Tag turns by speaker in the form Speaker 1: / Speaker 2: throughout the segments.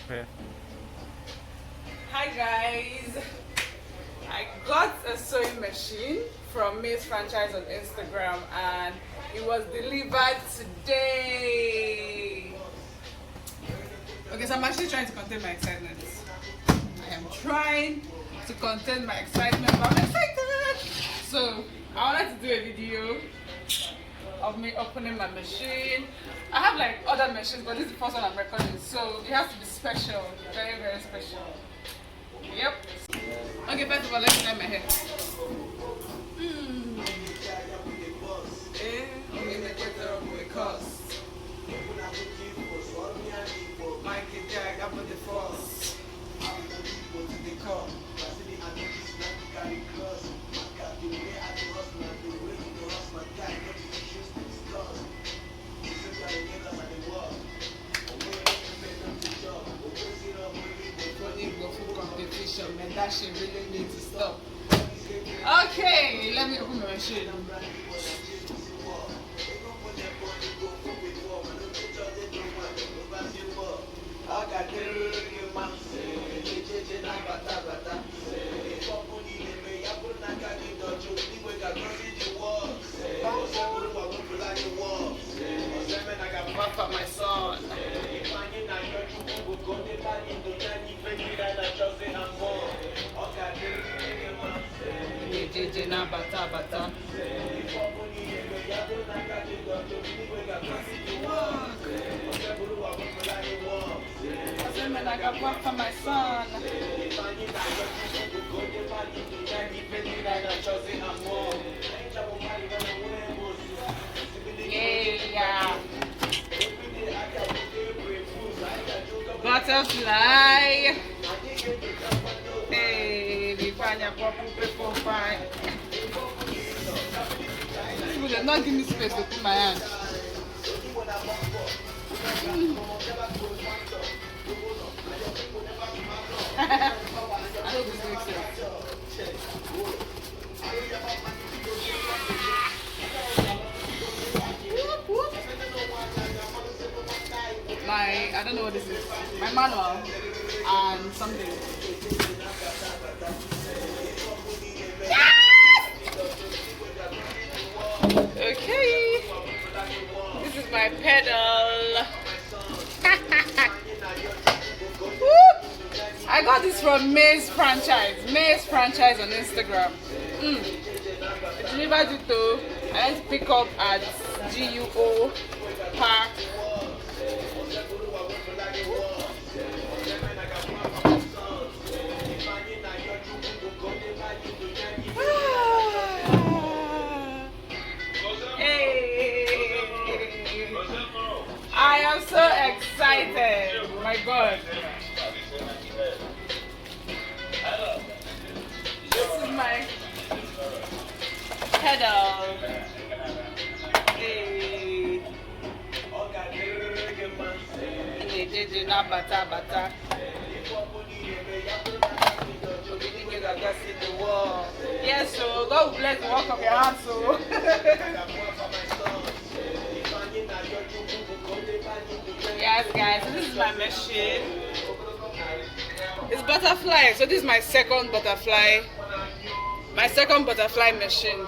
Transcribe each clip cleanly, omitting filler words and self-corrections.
Speaker 1: Yeah.
Speaker 2: Hi guys, I got a sewing machine from Miss Franchise on Instagram and it was delivered today. Okay, so I'm actually trying to contain my excitement. I am trying to contain my excitement, but I'm excited. So I wanted to do a video of me opening my machine. I have like other machines, but this is the first one I'm recording, so it has to be special, very, very special. Yep. Okay, first of all, let's dye my hair. Man, that shit really needs to stop. Okay, let me open my machine. For my son. JJ na bata bata. I got work for my son. Yeah. Butterfly. Hey, we find your people fine. People did not give me space to put my hand. I hope this makes sense. I don't know what this is. My manual and something. Yes! Okay. This is my pedal. I got this from May's Franchise. May's Franchise on Instagram. It delivered it though. I went to pick up at GUO Park. I am so excited. Oh my God. This is my pedal. Hey. Yes, so God will bless the work of your hands. So. Yes, guys, so this is my machine. It's butterfly. So this is my second butterfly. My second butterfly machine.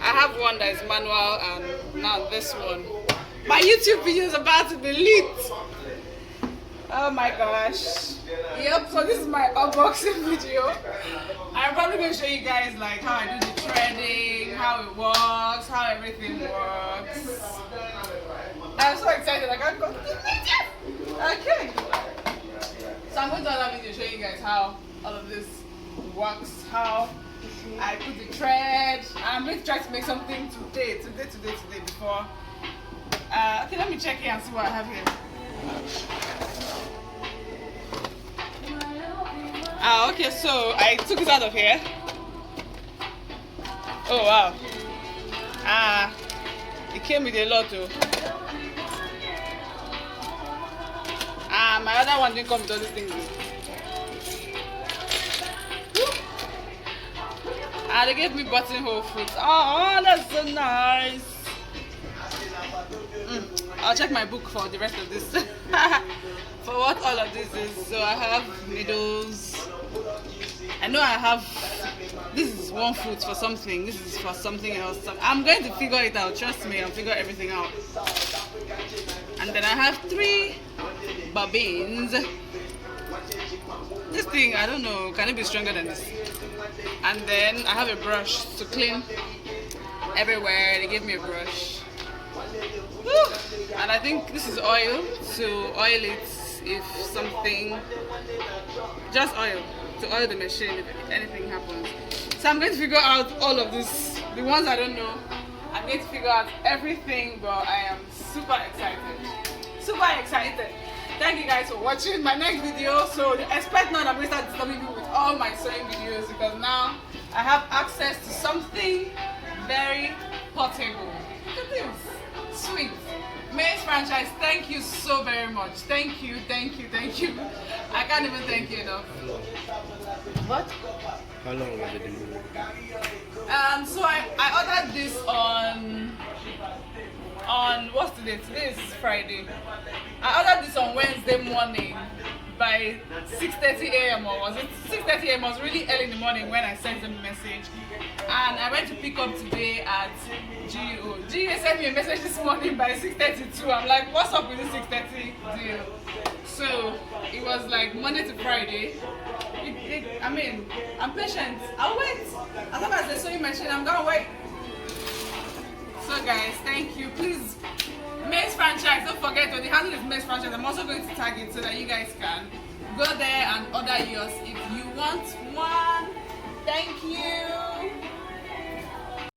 Speaker 2: I have one that is manual and now this one. My YouTube video is about to be lit. Oh my gosh. Yep, so this is my unboxing video. I'm probably going to show you guys like how I do the threading, how it works, how everything works. I'm so excited, I can't go. Okay. So I'm going to do another video showing you guys how all of this works, how I put the thread. I'm going to try to make something today before. Okay, let me check here and see what I have here. Okay, so I took it out of here. Oh wow. It came with a lot too. My other one didn't come with all these things. They gave me buttonhole fruit. Oh, that's so nice. I'll check my book for the rest of this. For what all of this is. So I have needles. I know I have, this is one foot for something, this is for something else. So I'm going to figure it out, trust me, I'll figure everything out. And then I have 3 bobbins. This thing, I don't know, can it be stronger than this? And then I have a brush to clean everywhere. They gave me a brush. Woo! And I think this is oil to oil it if something, just oil to oil the machine if anything happens. So I'm going to figure out all of this. The ones I don't know, I'm going to figure out everything, but I am super excited. Super excited. Thank you guys for watching my next video. So expect now that I'm going to start disturbing you with all my sewing videos, because now I have access to something very portable. Look at this. Sweet. Maze franchise, thank you so very much. Thank you, thank you, thank you. I can't even thank you enough. What?
Speaker 1: How long was the delivery?
Speaker 2: So I ordered this on what's today? Today is Friday. I ordered this on Wednesday morning by 6:30 a.m. or was it 6:30 a.m. It was really early in the morning when I sent them a message. And I went to pick up today at GO. GO sent me a message this morning by 6:32. I'm like, what's up with this 6:30 deal? So it was like Monday to Friday. I mean, I'm patient. I'll wait. As long as the sewing machine, I'm gonna wait. So guys, thank you. Please, Maze franchise, don't forget when the handle is Maze franchise. I'm also going to tag it so that you guys can go there and order yours if you want one. Thank you.